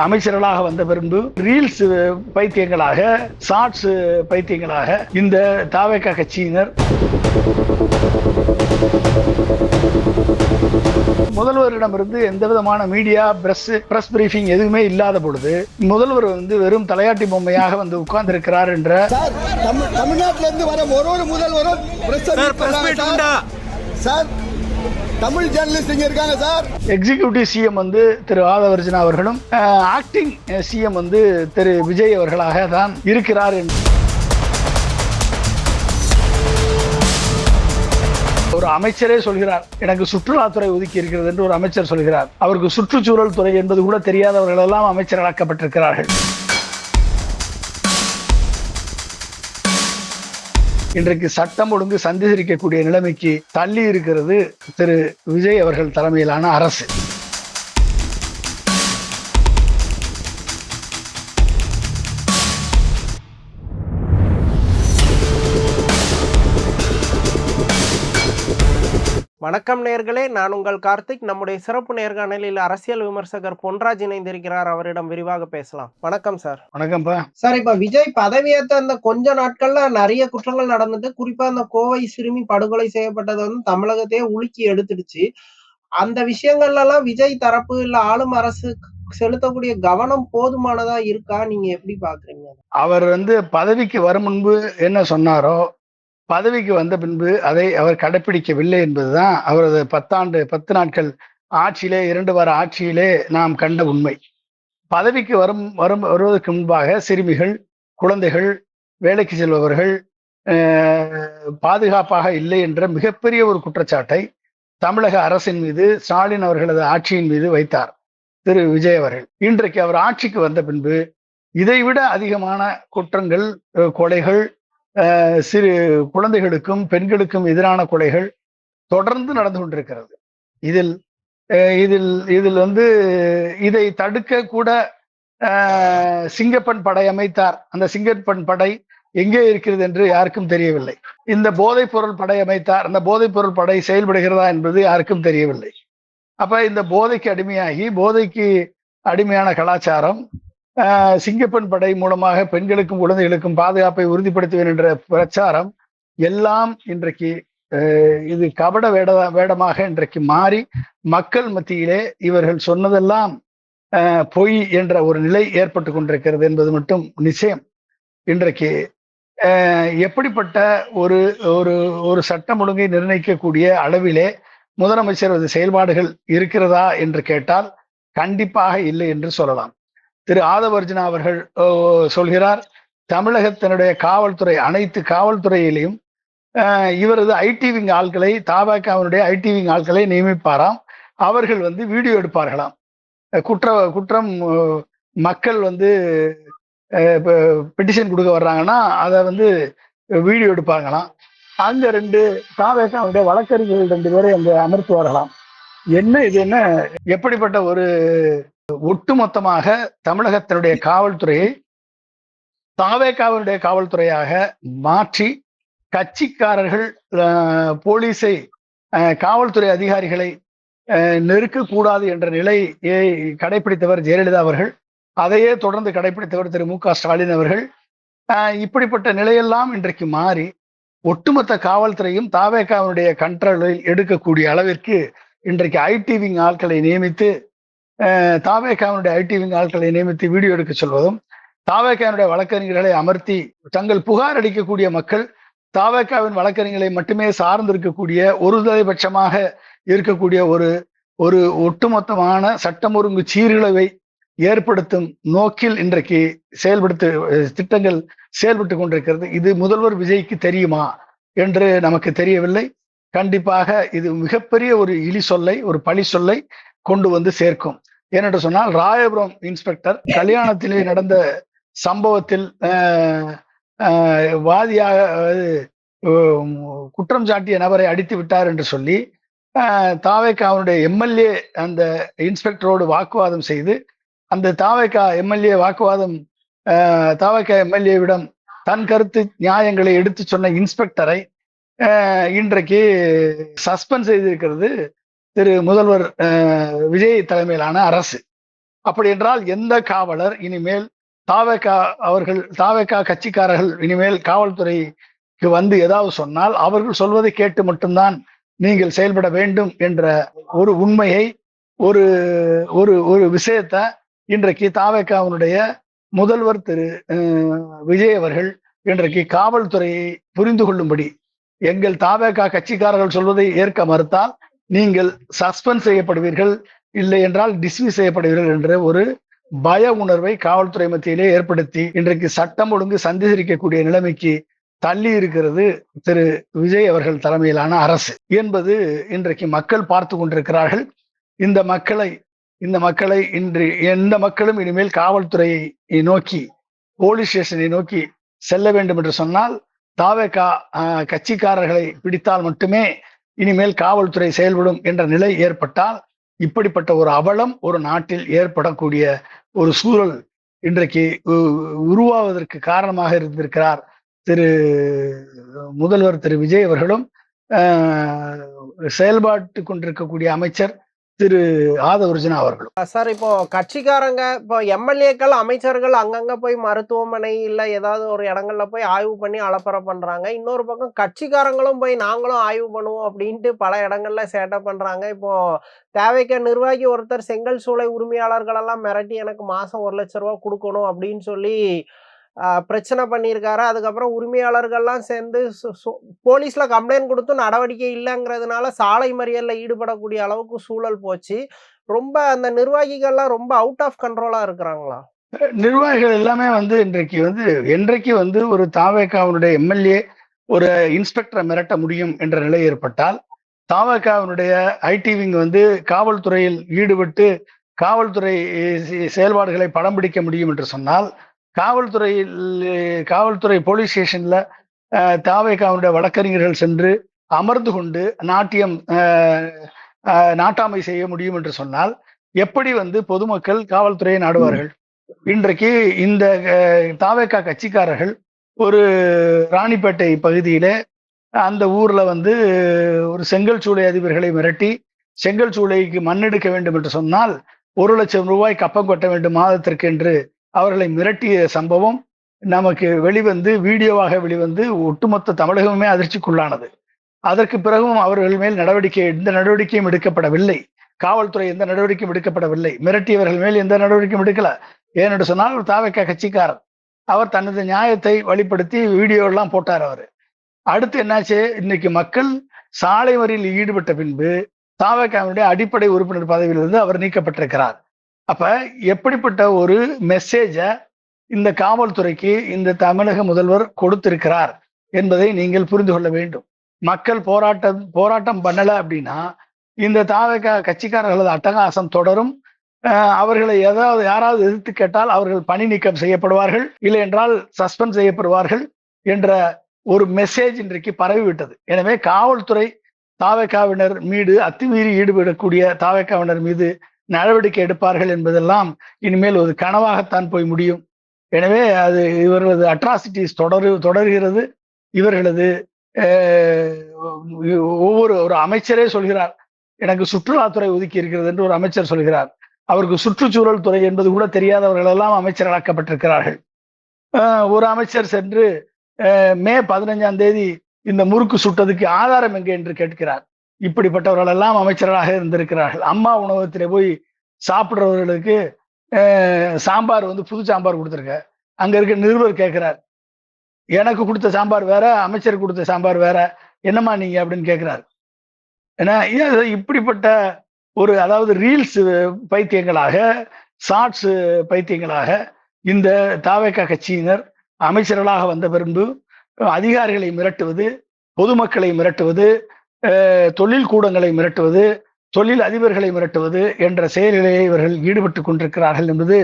அமைச்சர்களாக வந்த பின்பு ரீல்ஸ் பைத்தியங்களாக, ஷார்ட்ஸ் பைத்தியங்களாக இந்த தாவேகா கட்சியினர் முதல்வரிடமிருந்து எந்த விதமான மீடியா, பிரஸ் பிரீஃபிங் எதுவுமே இல்லாத பொழுது முதல்வர் வெறும் தலையாட்டி பொம்மையாக உட்கார்ந்து இருக்கிறார் என்ற தமிழ்நாட்டில இருந்து வர ஒரு முதல்வரும் தமிழ் ஜேர்னலிஸ்ட் இங்க இருக்காங்க சார். எக்ஸிகியூட்டிவ் சிஎம் திரு ஆதவர்ஜுனா அவர்களும், ஆக்டிங் சிஎம் திரு விஜய் அவர்களாக தான் இருக்கிறார் என்று ஒரு அமைச்சரே சொல்கிறார். எனக்கு சுற்றுலாத்துறை ஒதுக்கி இருக்கிறது என்று ஒரு அமைச்சர் சொல்கிறார். அவருக்கு சுற்றுச்சூழல் துறை என்பது கூட தெரியாதவர்கள் எல்லாம் அமைச்சராக்கப்பட்டிருக்கிறார்கள். இன்றைக்கு சட்டம் ஒழுங்கு சந்திரிக்கக்கூடிய நிலைமைக்கு தள்ளி இருக்கிறது திரு விஜய் அவர்கள் தலைமையிலான அரசு. வணக்கம் நேயர்களே, நான் உங்கள் கார்த்திக். நம்முடைய சிறப்பு நேர்காணலில் அரசியல் விமர்சகர் பொன்ராஜ் இணைந்திருக்கிறார். அவரிடம் விரிவாக பேசலாம். வணக்கம் சார். வணக்கம்ப்பா சார், இப்ப விஜய் பதவியேற்ற அந்த கொஞ்ச நாட்கள்ல நிறைய குற்றங்கள் நடந்துட்டு, குறிப்பா அந்த கோவை சிறுமி படுகொலை செய்யப்பட்டது தமிழகத்தையே உலுக்கி எடுத்துடுச்சு. அந்த விஷயங்கள்ல எல்லாம் விஜய் தரப்பு இல்ல ஆளும் அரசு செலுத்தக்கூடிய கவனம் போதுமானதா இருக்கா? நீங்க எப்படி பாக்குறீங்க? அவர் பதவிக்கு வரும் முன்பு என்ன சொன்னாரோ, பதவிக்கு வந்த பின்பு அதை அவர் கடைபிடிக்கவில்லை என்பதுதான் அவரது 10 நாட்கள் ஆட்சியிலே, 2 வார ஆட்சியிலே நாம் கண்ட உண்மை. பதவிக்கு வருவதற்கு முன்பாக சிறுமிகள், குழந்தைகள், வேலைக்கு செல்பவர்கள் பாதுகாப்பாக இல்லை என்ற மிகப்பெரிய ஒரு குற்றச்சாட்டை தமிழக அரசின் மீது, ஸ்டாலின் அவர்களது ஆட்சியின் மீது வைத்தார் திரு விஜய் அவர்கள். இன்றைக்கு அவர் ஆட்சிக்கு வந்த பின்பு இதைவிட அதிகமான குற்றங்கள், கொலைகள், சிறு குழந்தைகளுக்கும் பெண்களுக்கும் எதிரான கொலைகள் தொடர்ந்து நடந்து கொண்டிருக்கிறது. இதில் இதில் இதில் இதை தடுக்க கூட சிங்கப்பெண் படை அமைத்தார். அந்த சிங்கப்பெண் படை எங்கே இருக்கிறது என்று யாருக்கும் தெரியவில்லை. இந்த போதைப் பொருள் படை அமைத்தார். அந்த போதைப் பொருள் படை செயல்படுகிறதா என்பது யாருக்கும் தெரியவில்லை. அப்ப இந்த போதைக்கு அடிமையான கலாச்சாரம், சிங்கப்பெண் படை மூலமாக பெண்களுக்கும் குழந்தைகளுக்கும் பாதுகாப்பை உறுதிப்படுத்துவேன் என்ற பிரச்சாரம் எல்லாம் இன்றைக்கு இது கபட வேடமாக இன்றைக்கு மாறி மக்கள் மத்தியிலே இவர்கள் சொன்னதெல்லாம் பொய் என்ற ஒரு நிலை ஏற்பட்டு கொண்டிருக்கிறது என்பது மட்டும் நிச்சயம். இன்றைக்கு எப்படிப்பட்ட ஒரு ஒரு ஒரு சட்டம் ஒழுங்கை நிர்ணயிக்கக்கூடிய அளவிலே முதலமைச்சர் செயல்பாடுகள் இருக்கிறதா என்று கேட்டால் கண்டிப்பாக இல்லை என்று சொல்லலாம். திரு ஆதவர்ஜுனா அவர்கள் சொல்கிறார், தமிழகத்தினுடைய காவல்துறை, அனைத்து காவல்துறையிலையும் இவரது ஐடி விங் ஆட்களை, தாபாக்காவினுடைய ஐடி விங் ஆட்களை நியமிப்பாராம். அவர்கள் வீடியோ எடுப்பார்களாம். குற்றம் மக்கள் பெட்டிஷன் கொடுக்க வர்றாங்கன்னா அதை வீடியோ எடுப்பாங்களாம். அங்க 2 தாபாக்காவுடைய வழக்கறிஞர்கள் 2 பேரை அங்க அமர்த்துவார்களாம். என்ன எப்படிப்பட்ட ஒரு ஒட்டுமொத்தமாக தமிழகத்தினுடைய காவல்துறையை தாவேகாவினுடைய காவல்துறையாக மாற்றி கட்சிக்காரர்கள், போலீஸை, காவல்துறை அதிகாரிகளை நெருக்கக்கூடாது என்ற நிலையை கடைபிடித்தவர் ஜெயலலிதா அவர்கள். அதையே தொடர்ந்து கடைபிடித்தவர் திரு மு க ஸ்டாலின் அவர்கள். இப்படிப்பட்ட நிலையெல்லாம் இன்றைக்கு மாறி ஒட்டுமொத்த காவல்துறையும் தாவேகாவினுடைய கண்ட்ரோலில் எடுக்கக்கூடிய அளவிற்கு இன்றைக்கு ஐடி விங் ஆட்களை நியமித்து, தாவேகாவினுடைய ஐடி விங் ஆட்களை நியமித்து வீடியோ எடுக்க சொல்வதும், தாவேகாவினுடைய வழக்கறிஞர்களை அமர்த்தி தங்கள் புகார் அளிக்கக்கூடிய மக்கள் தாவேகாவின் வழக்கறிஞர்களை மட்டுமே சார்ந்திருக்கக்கூடிய, ஒரு தலைபட்சமாக இருக்கக்கூடிய ஒரு ஒட்டுமொத்தமான சட்டம் ஒழுங்கு சீர்குலைவை ஏற்படுத்தும் நோக்கில் இன்றைக்கு திட்டங்கள் செயல்பட்டு கொண்டிருக்கிறது. இது முதல்வர் விஜய்க்கு தெரியுமா என்று நமக்கு தெரியவில்லை. கண்டிப்பாக இது மிகப்பெரிய ஒரு இழி சொல்லை, ஒரு பழி சொல்லை கொண்டு சேர்க்கும். ஏனென்று சொன்னால், ராயபுரம் இன்ஸ்பெக்டர் கல்யாணத்திலே நடந்த சம்பவத்தில் வாதியாக குற்றம் சாட்டிய நபரை அடித்து விட்டார் என்று சொல்லி தாவேகாவுடைய எம்எல்ஏ அந்த இன்ஸ்பெக்டரோடு வாக்குவாதம் செய்து, அந்த தாவேகா எம்எல்ஏவிடம் தன் கருத்து நியாயங்களை எடுத்து சொன்ன இன்ஸ்பெக்டரை இன்றைக்கு சஸ்பெண்ட் செய்திருக்கிறது திரு முதல்வர் விஜய் தலைமையிலான அரசு. அப்படி என்றால் எந்த காவலர் இனிமேல் தாவேகா கட்சிக்காரர்கள் இனிமேல் காவல்துறைக்கு வந்து ஏதாவது சொன்னால் அவர்கள் சொல்வதை கேட்டு மட்டும்தான் நீங்கள் செயல்பட வேண்டும் என்ற ஒரு உண்மையை, ஒரு ஒரு ஒரு விஷயத்தை இன்றைக்கு தாவேகாவினுடைய முதல்வர் திரு விஜய் அவர்கள் இன்றைக்கு காவல்துறையை புரிந்து கொள்ளும்படி, எங்கள் தாவேகா கட்சிக்காரர்கள் சொல்வதை ஏற்க மறுத்தால் நீங்கள் சஸ்பெண்ட் செய்யப்படுவீர்கள், இல்லை என்றால் டிஸ்மிஸ் செய்யப்படுவீர்கள் என்ற ஒரு பய உணர்வை காவல்துறை மத்தியிலே ஏற்படுத்தி இன்றைக்கு சட்டம் ஒழுங்கு சந்திரிக்கக்கூடிய நிலைமைக்கு தள்ளி இருக்கிறது திரு விஜய் அவர்கள் தலைமையிலான அரசு என்பது இன்றைக்கு மக்கள் பார்த்து கொண்டிருக்கிறார்கள். இந்த மக்களை இன்று எந்த மக்களும் இனிமேல் காவல்துறையை நோக்கி, போலீஸ் ஸ்டேஷனை நோக்கி செல்ல வேண்டும் என்று சொன்னால் தாவேகா கட்சிக்காரர்களை பிடித்தால் மட்டுமே இனிமேல் காவல்துறை செயல்படும் என்ற நிலை ஏற்பட்டால் இப்படிப்பட்ட ஒரு அவலம் ஒரு நாட்டில் ஏற்படக்கூடிய ஒரு சூழல் இன்றைக்கு உருவாவதற்கு காரணமாக இருந்திருக்கிறார் திரு முதல்வர் திரு விஜய் அவர்களும் செயல்பாட்டு கொண்டிருக்கக்கூடிய அமைச்சர் திரு ஆதவர்ஜுனா அவர்களும். சார், இப்போ கட்சிக்காரங்க, இப்போ எம்எல்ஏக்கள், அமைச்சர்கள் அங்கங்க போய் மருத்துவமனை இல்ல ஏதாவது ஒரு இடங்கள்ல போய் ஆய்வு பண்ணி அலப்பறை பண்றாங்க. இன்னொரு பக்கம் கட்சிக்காரங்களும் போய் நாங்களும் ஆய்வு பண்ணுவோம் அப்படின்ட்டு பல இடங்கள்ல சேட்டை பண்றாங்க. இப்போ தேவைக்க நிர்வாகி ஒருத்தர் செங்கல் சூளை உரிமையாளர்கள் எல்லாம் மிரட்டி எனக்கு மாசம் 1 லட்சம் ரூபாய் கொடுக்கணும் அப்படின்னு சொல்லி பிரச்சனை பண்ணியிருக்காரு. அதுக்கப்புறம் உரிமையாளர்கள்லாம் சேர்ந்து போலீஸ்ல கம்ப்ளைண்ட் கொடுத்து நடவடிக்கை இல்லைங்கிறதுனால சாலை மறியல்ல ஈடுபடக்கூடிய அளவுக்கு சூழல் போச்சு. ரொம்ப அந்த நிர்வாகிகள்லாம் ரொம்ப அவுட் ஆஃப் கண்ட்ரோலா இருக்கிறாங்களா? நிர்வாகிகள் எல்லாமே என்றைக்கு ஒரு தாவேகாவினுடைய எம்எல்ஏ ஒரு இன்ஸ்பெக்டரை மிரட்ட முடியும் என்ற நிலை ஏற்பட்டால், தாவேகாவினுடைய ஐடி விங் காவல்துறையில் ஈடுபட்டு காவல்துறை செயல்பாடுகளை படம் பிடிக்க முடியும் என்று சொன்னால், காவல்துறை போலீஸ் ஸ்டேஷன்ல தாவேகாவுடைய வழக்கறிஞர்கள் சென்று அமர்ந்து கொண்டு நாட்டாமை செய்ய முடியும் என்று சொன்னால் எப்படி பொதுமக்கள் காவல்துறையை நாடுவார்கள்? இன்றைக்கு இந்த தாவேகா கட்சிக்காரர்கள் ஒரு ராணிப்பேட்டை பகுதியில அந்த ஊர்ல ஒரு செங்கல் சூளை அதிபர்களை மிரட்டி செங்கல் சூளைக்கு மண்ணெடுக்க வேண்டும் என்று சொன்னால் 1 லட்சம் ரூபாய் கப்பம் கொட்ட வேண்டும் மாதத்திற்கு என்று அவர்களை மிரட்டிய சம்பவம் நமக்கு வீடியோவாக வெளிவந்து ஒட்டுமொத்த தமிழகமே அதிர்ச்சிக்குள்ளானது. அதற்கு பிறகும் அவர்கள் மேல் எந்த நடவடிக்கையும் எடுக்கப்படவில்லை. காவல்துறை எந்த நடவடிக்கையும் எடுக்கப்படவில்லை. மிரட்டியவர்கள் மேல் எந்த நடவடிக்கையும் எடுக்கல. ஏனென்று சொன்னால் ஒரு தாவேகா கட்சிக்காரர் அவர் தனது நியாயத்தை வெளிப்படுத்தி வீடியோ எல்லாம் போட்டார். அவர் அடுத்து என்னாச்சு, இன்னைக்கு மக்கள் சாலை மறியலில் ஈடுபட்ட பின்பு தாவேகாவுடைய அடிப்படை உறுப்பினர் பதவியிலிருந்து அவர் நீக்கப்பட்டிருக்கிறார். அப்ப எப்படிப்பட்ட ஒரு மெசேஜ இந்த காவல்துறைக்கு இந்த தமிழக முதல்வர் கொடுத்திருக்கிறார் என்பதை நீங்கள் புரிந்து கொள்ள வேண்டும். மக்கள் போராட்டம் பண்ணல அப்படின்னா இந்த தாவேகா கட்சிக்காரர்களது அட்டகாசம் தொடரும். அவர்களை யாராவது எதிர்த்து கேட்டால் அவர்கள் பணி நீக்கம் செய்யப்படுவார்கள், இல்லை என்றால் சஸ்பெண்ட் செய்யப்படுவார்கள் என்ற ஒரு மெசேஜ் இன்றைக்கு பரவிவிட்டது. எனவே காவல்துறை தாவேகாவினர் மீது அத்துமீறி ஈடுபடக்கூடிய தாவேகாவினர் மீது நடவடிக்கை எடுப்பார்கள் என்பதெல்லாம் இனிமேல் ஒரு கனவாகத்தான் போய் முடியும். எனவே அது இவர்களது அட்ராசிட்டிஸ் தொடர்கிறது. இவர்களது ஒரு அமைச்சரே சொல்கிறார், எனக்கு சுற்றுலாத்துறை ஒதுக்கி இருக்கிறது என்று ஒரு அமைச்சர் சொல்கிறார். அவருக்கு சுற்றுச்சூழல் துறை என்பது கூட தெரியாதவர்கள் எல்லாம் அமைச்சராக்கப்பட்டிருக்கிறார்கள். ஒரு அமைச்சர் சென்று மே 15ஆம் தேதி இந்த முறுக்கு சுட்டதுக்கு ஆதாரம் எங்கே என்று கேட்கிறார். இப்படிப்பட்டவர்கள் எல்லாம் அமைச்சராக இருந்திருக்கிறார்கள். அம்மா உணவகத்திலே போய் சாப்பிடுறவர்களுக்கு சாம்பார் புது சாம்பார் கொடுத்துருக்க. அங்க இருக்க நிருபர் கேட்கிறார், எனக்கு கொடுத்த சாம்பார் வேற, அமைச்சர் கொடுத்த சாம்பார் வேற, என்னம்மா நீங்க அப்படின்னு கேட்கிறார். ஏன்னா இப்படிப்பட்ட அதாவது ரீல்ஸ் பைத்தியங்களாக, ஷார்ட்ஸ் பைத்தியங்களாக இந்த தாவேகா கட்சியினர் அமைச்சர்களாக வந்த பின்பு அதிகாரிகளை மிரட்டுவது, பொதுமக்களை மிரட்டுவது, தொழில் கூடங்களை மிரட்டுவது, தொழில் அதிபர்களை மிரட்டுவது என்ற செயல்களை இவர்கள் ஈடுபட்டு கொண்டிருக்கிறார்கள் என்பது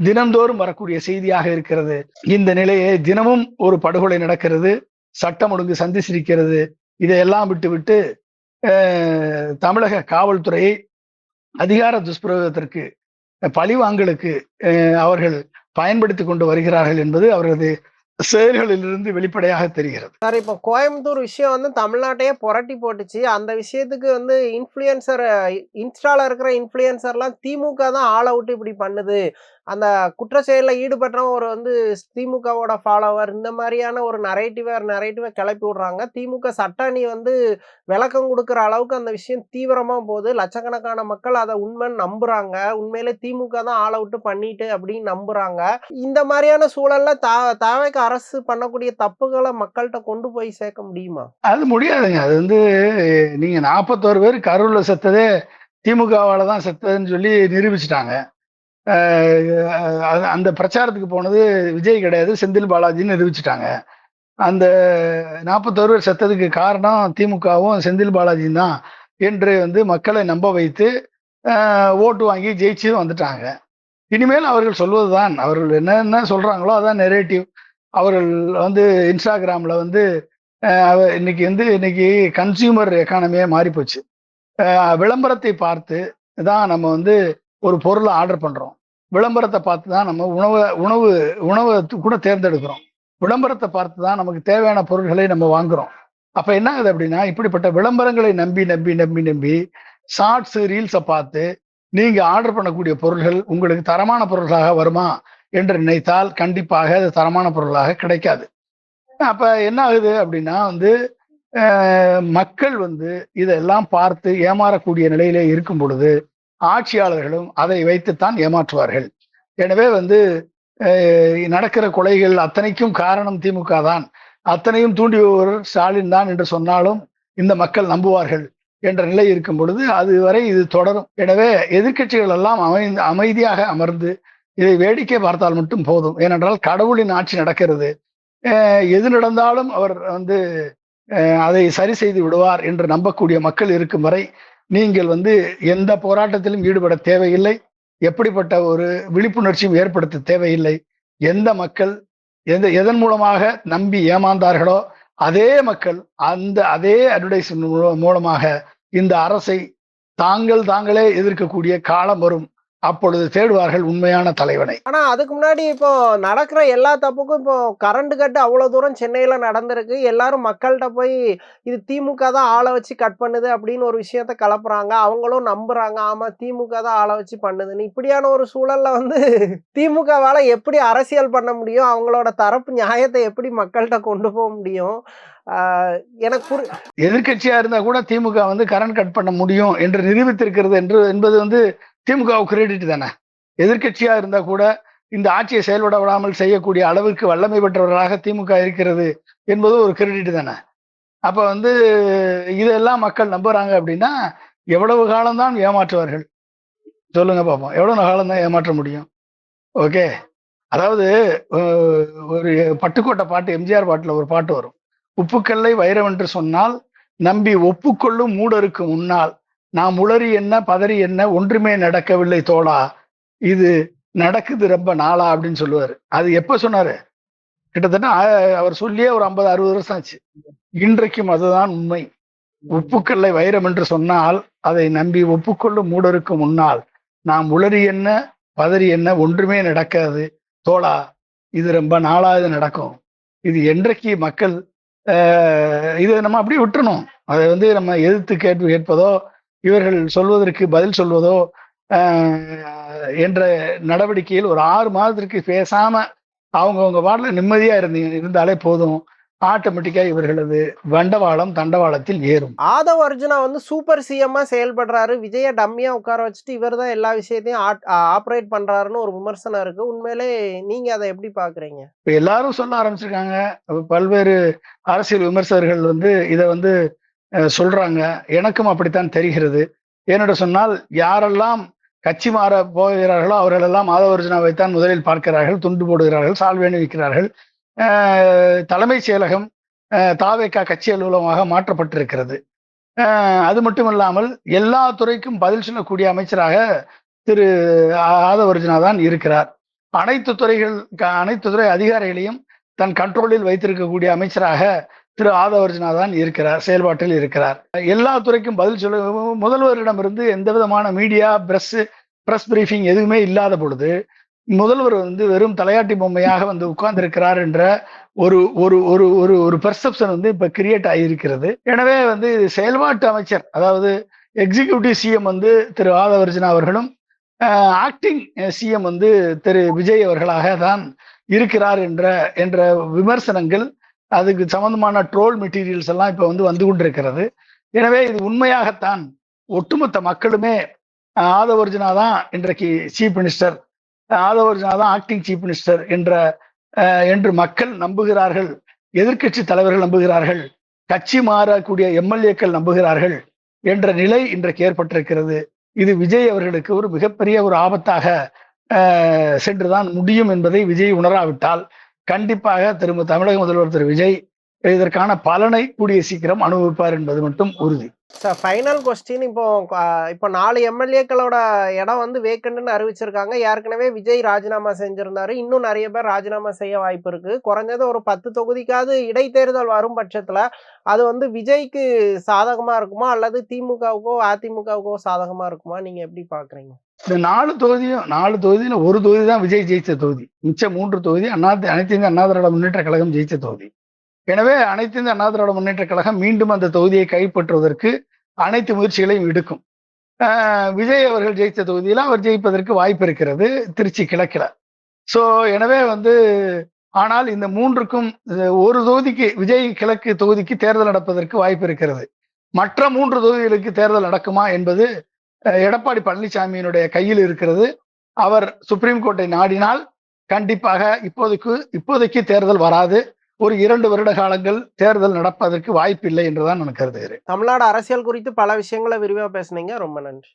தினந்தோறும் வரக்கூடிய செய்தியாக இருக்கிறது. இந்த நிலையை தினமும் ஒரு படுகொலை நடக்கிறது, சட்டம் ஒழுங்கு சந்திச்சிருக்கிறது. இதையெல்லாம் விட்டு தமிழக காவல்துறையை அதிகார துஷ்பிரயோகத்திற்கு, பழிவாங்கலுக்கு அவர்கள் பயன்படுத்தி கொண்டு வருகிறார்கள் என்பது அவர்களது செயல்களிலிருந்து வெளிப்படையாக தெரிகிறது. சார், இப்போ கோயம்புத்தூர் விஷயம் வந்து தமிழ்நாட்டையே புரட்டி போட்டுச்சு. அந்த விஷயத்துக்கு வந்து இன்ஸ்டால இருக்கிற இன்ஃப்ளூயன்சர்லாம் திமுக தான் ஆள விட்டு இப்படி பண்ணுது. அந்த குற்ற செயல்ல ஈடுபட்டவன் வந்து திமுகவோட ஃபாலோவர், இந்த மாரியான ஒரு நரேட்டிவ கிளப்பி விடுறாங்க. திமுக சட்ட அணி வந்து விளக்கம் குடுக்குற அளவுக்கு அந்த விஷயம் தீவிரமா போகுது. லட்சக்கணக்கான மக்கள் அத உண்மைன்னு நம்புறாங்க. உண்மையிலே திமுக தான் ஆள விட்டு பண்ணிட்டு அப்படின்னு நம்புறாங்க. இந்த மாரியான சூழல்ல தாவேக்கா அரசு பண்ணக்கூடிய தப்புகள மக்கள்ட்ட கொண்டு போய் சேர்க்க முடியுமா? அது முடியாதுங்க. அது வந்து நீங்க 41 பேர் கரூர்ல செத்ததே திமுகவால தான் செத்ததுன்னு சொல்லி நிரூபிச்சுட்டாங்க. அந்த பிரச்சாரத்துக்கு போனது விஜய் கிடையாது, செந்தில் பாலாஜின்னு நிரூபிச்சுட்டாங்க. அந்த 41 பேர் செத்ததுக்கு காரணம் திமுகவும் செந்தில் பாலாஜியும் தான் என்று வந்து மக்களை நம்ப வைத்து ஓட்டு வாங்கி ஜெயிச்சு வந்துட்டாங்க. இனிமேல் அவர்கள் சொல்வதுதான், அவர்கள் என்னென்ன சொல்றாங்களோ அதான் நெரேட்டிவ். அவர்கள் வந்து இன்ஸ்டாகிராம்ல வந்து இன்னைக்கு கன்சியூமர் எக்கானமியே மாறி போச்சு. விளம்பரத்தை பார்த்து தான் நம்ம வந்து ஒரு பொருளை ஆர்டர் பண்றோம். விளம்பரத்தை பார்த்து தான் நம்ம உணவை கூட தேர்ந்தெடுக்கிறோம். விளம்பரத்தை பார்த்து தான் நமக்கு தேவையான பொருட்களை நம்ம வாங்குறோம். அப்ப என்ன ஆகுது அப்படின்னா, இப்படிப்பட்ட விளம்பரங்களை நம்பி நம்பி நம்பி நம்பி ஷார்ட்ஸ் ரீல்ஸை பார்த்து நீங்க ஆர்டர் பண்ணக்கூடிய பொருள்கள் உங்களுக்கு தரமான பொருள்களாக வருமா என்று நினைத்தால் கண்டிப்பாக அது தரமான பொருளாக கிடைக்காது. அப்ப என்ன ஆகுது அப்படின்னா வந்து மக்கள் வந்து இதெல்லாம் பார்த்து ஏமாறக்கூடிய நிலையிலே இருக்கும் பொழுது ஆட்சியாளர்களும் அதை வைத்துத்தான் ஏமாற்றுவார்கள். எனவே வந்து நடக்கிற கொலைகள் அத்தனைக்கும் காரணம் திமுக தான், அத்தனையும் தூண்டியவர் ஸ்டாலின் தான் என்று சொன்னாலும் இந்த மக்கள் நம்புவார்கள் என்ற நிலை இருக்கும் பொழுது அதுவரை இது தொடரும். எனவே எதிர்க்கட்சிகள் எல்லாம் அமைதியாக அமர்ந்து இதை வேடிக்கை பார்த்தால் மட்டும் போதும். ஏனென்றால் கடவுளின் ஆட்சி நடக்கிறது. எது நடந்தாலும் அவர் வந்து அதை சரி செய்து விடுவார் என்று நம்பக்கூடிய மக்கள் இருக்கும் வரை நீங்கள் வந்து எந்த போராட்டத்திலும் ஈடுபட தேவையில்லை. எப்படிப்பட்ட ஒரு விழிப்புணர்ச்சியும் ஏற்படுத்த தேவையில்லை. எந்த மக்கள் எதன் மூலமாக நம்பி ஏமாந்தார்களோ அதே மக்கள் அதே அட்வர்டைஸ்மென்ட் மூலமாக இந்த அரசை தாங்களே எதிர்க்கக்கூடிய காலம் வரும். அப்பொழுது தேடுவார்கள் உண்மையான தலைவனை. ஆனா அதுக்கு முன்னாடி இப்போ நடக்கிற எல்லா தப்புக்கும் இப்போ கரண்ட் கட்டு அவ்வளவு தூரம் சென்னையில நடந்திருக்கு. எல்லாரும் மக்கள்கிட்ட போய் இது திமுக தான் ஆள வச்சு கட் பண்ணுது அப்படின்னு ஒரு விஷயத்த கலப்புறாங்க. அவங்களும் நம்புறாங்க, ஆமா திமுக தான் ஆள வச்சு பண்ணுதுன்னு. இப்படியான ஒரு சூழல்ல வந்து திமுகவால எப்படி அரசியல் பண்ண முடியும்? அவங்களோட தரப்பு நியாயத்தை எப்படி மக்கள்கிட்ட கொண்டு போக முடியும்? எனக்கு எதிர்கட்சியா இருந்தா கூட திமுக வந்து கரண்ட் கட் பண்ண முடியும் என்று நிரூபித்திருக்கிறது என்பது வந்து திமுக கிரெடிட் தானே. எதிர்கட்சியா இருந்தா கூட இந்த ஆட்சியை செயல்பட விடாமல் செய்யக்கூடிய அளவுக்கு வல்லமை பெற்றவர்களாக திமுக இருக்கிறது என்பது ஒரு கிரெடிட் தானே. அப்ப வந்து இதெல்லாம் மக்கள் நம்புறாங்க அப்படின்னா எவ்வளவு காலம்தான் ஏமாற்றுவார்கள் சொல்லுங்க பாப்போம். எவ்வளவு காலம் தான் ஏமாற்ற முடியும்? ஓகே, அதாவது ஒரு பட்டுக்கோட்டை பாட்டு, எம்ஜிஆர் பாட்டுல ஒரு பாட்டு வரும். உப்புக்கல்லை வைரம் என்று சொன்னால் நம்பி ஒப்புக்கொள்ளும் மூடருக்கு முன்னால் நாம் உளறி என்ன பதறி என்ன ஒன்றுமே நடக்கவில்லை தோழா, இது நடக்குது ரொம்ப நாளா அப்படின்னு சொல்லுவாரு. அது எப்ப சொன்னாரு? கிட்டத்தட்ட அவர் சொல்லியே ஒரு 50-60 வருஷம் ஆச்சு. இன்றைக்கும் அதுதான் உண்மை. உப்புக்கல்லை வைரம் என்று சொன்னால் அதை நம்பி ஒப்புக்கொள்ளும் மூடருக்கு முன்னால் நாம் உளறி என்ன பதறி என்ன ஒன்றுமே நடக்காது தோழா, இது ரொம்ப நாளா இது நடக்கும். இது என்றைக்கு மக்கள் இதை நம்ம அப்படியே விட்டுறணும். அதை வந்து நம்ம எதிர்த்து கேள்வி கேட்பதோ இவர்கள் சொல்வதற்கு பதில் சொல்வதோ என்ற நடவடிக்கையில் ஒரு 6 மாதத்திற்கு பேசாம அவங்கவுங்க வார்டுல நிம்மதியா இருந்தாலே போதும். ஆட்டோமேட்டிக்கா இவர்களது தண்டவாளத்தில் ஏறும். ஆதவ் அர்ஜுனா வந்து சூப்பர் சிஎம்மா செயல்படுறாரு, விஜய டம்மியா உட்கார வச்சுட்டு இவர் தான் எல்லா விஷயத்தையும் ஆப்ரேட் பண்றாருன்னு ஒரு விமர்சனம் இருக்கு. உண்மையிலே நீங்க அதை எப்படி பாக்குறீங்க? இப்ப எல்லாரும் சொல்ல ஆரம்பிச்சிருக்காங்க. பல்வேறு அரசியல் விமர்சகர்கள் வந்து இதை வந்து சொல்றாங்க. எனக்கும் அப்படித்தான் தெரிகிறது. ஏனென்று சொன்னால் யாரெல்லாம் கட்சி மாற போகிறார்களோ அவர்கள் எல்லாம் ஆதவ் அர்ஜுனாவைத்தான் முதலில் பார்க்கிறார்கள், துண்டு போடுகிறார்கள், சால்வேணி வைக்கிறார்கள். தலைமைச் செயலகம் தாவேக்கா கட்சி அலுவலகமாக மாற்றப்பட்டிருக்கிறது. அது மட்டும் இல்லாமல் எல்லா துறைக்கும் பதில் சொல்லக்கூடிய அமைச்சராக திரு ஆதவ் அர்ஜுனா தான் இருக்கிறார். அனைத்து துறை அதிகாரிகளையும் தன் கண்ட்ரோலில் வைத்திருக்கக்கூடிய அமைச்சராக திரு ஆதவ் அர்ஜுனா தான் இருக்கிறார், செயல்பாட்டில் இருக்கிறார். எல்லா துறைக்கும் பதில் சொல்ல முதல்வரிடமிருந்து எந்த விதமான மீடியா பிரஸ் பிரீஃபிங் எதுவுமே இல்லாத பொழுது முதல்வர் வந்து வெறும் தலையாட்டி பொம்மையாக வந்து உட்கார்ந்திருக்கிறார் என்ற ஒரு ஒரு ஒரு ஒரு ஒரு பெர்செப்ஷன் வந்து இப்ப கிரியேட் ஆகியிருக்கிறது. எனவே வந்து செயல்பாட்டு அமைச்சர், அதாவது எக்ஸிகியூட்டிவ் சிஎம் வந்து திரு ஆதவர்ஜுனா அவர்களும், ஆக்டிங் சிஎம் வந்து திரு விஜய் அவர்களாக தான் இருக்கிறார் என்ற விமர்சனங்கள், அதுக்கு சம்பந்தமான ட்ரோல் மெட்டீரியல்ஸ் எல்லாம் இப்ப வந்து கொண்டிருக்கிறது. எனவே இது உண்மையாகத்தான் ஒட்டுமொத்த மக்களுமே ஆதவர்ஜுனா தான் இன்றைக்கு சீஃப் மினிஸ்டர், ஆதவர்ஜுனா தான் ஆக்டிங் சீஃப் மினிஸ்டர் என்று மக்கள் நம்புகிறார்கள், எதிர்க்கட்சி தலைவர்கள் நம்புகிறார்கள், கட்சி மாறக்கூடிய எம்எல்ஏக்கள் நம்புகிறார்கள் என்ற நிலை இன்றைக்கு ஏற்பட்டிருக்கிறது. இது விஜய் அவர்களுக்கு ஒரு மிகப்பெரிய ஒரு ஆபத்தாக சென்றுதான் முடியும் என்பதை விஜய் உணராவிட்டால் கண்டிப்பாக தமிழக முதல்வர் திரு விஜய் இதற்கான பலனை கூடிய சீக்கிரம் அனுபவிப்பார் என்பது மட்டும் உறுதி. Sir, final question. இப்போ 4 எம்எல்ஏக்களோட இடம் வந்து வேக்கண்ட்னு அறிவிச்சிருக்காங்க. ஏற்கனவே விஜய் ராஜினாமா செஞ்சிருந்தாரு. இன்னும் நிறைய பேர் ராஜினாமா செய்ய வாய்ப்பு இருக்கு. குறைஞ்சது ஒரு 10 தொகுதிக்காவது இடைத்தேர்தல் வரும் பட்சத்துல அது வந்து விஜய்க்கு சாதகமா இருக்குமா, அல்லது திமுகவுக்கோ அதிமுகவுக்கோ சாதகமா இருக்குமா? நீங்க எப்படி பாக்குறீங்க? இந்த 4 தொகுதியில ஒரு தொகுதி தான் விஜய் ஜெயிச்ச தொகுதி. மிச்ச 3 தொகுதி அனைத்து இந்திய அண்ணா திராவிட முன்னேற்ற கழகம் ஜெயிச்ச தொகுதி. எனவே அனைத்து இந்திய அண்ணா திராவிட முன்னேற்ற கழகம் மீண்டும் அந்த தொகுதியை கைப்பற்றுவதற்கு அனைத்து முயற்சிகளையும் எடுக்கும். விஜய் அவர்கள் ஜெயித்த தொகுதியில் அவர் ஜெயிப்பதற்கு வாய்ப்பு இருக்கிறது, திருச்சி கிழக்கில். ஸோ எனவே வந்து, ஆனால் இந்த 3க்கும் ஒரு தொகுதிக்கு, விஜய் கிழக்கு தொகுதிக்கு தேர்தல் நடப்பதற்கு வாய்ப்பு இருக்கிறது. மற்ற 3 தொகுதிகளுக்கு தேர்தல் நடக்குமா என்பது எடப்பாடி பழனிசாமியினுடைய கையில் இருக்கிறது. அவர் சுப்ரீம் கோர்ட்டை நாடினால் கண்டிப்பாக இப்போதைக்கு தேர்தல் வராது. ஒரு 2 வருட காலங்கள் தேர்தல் நடப்பதற்கு வாய்ப்பில்லை என்றுதான் நான் கருதுகிறேன். தமிழ்நாடு அரசியல் குறித்து பல விஷயங்களை விரிவா பேசுனீங்க. ரொம்ப நன்றி.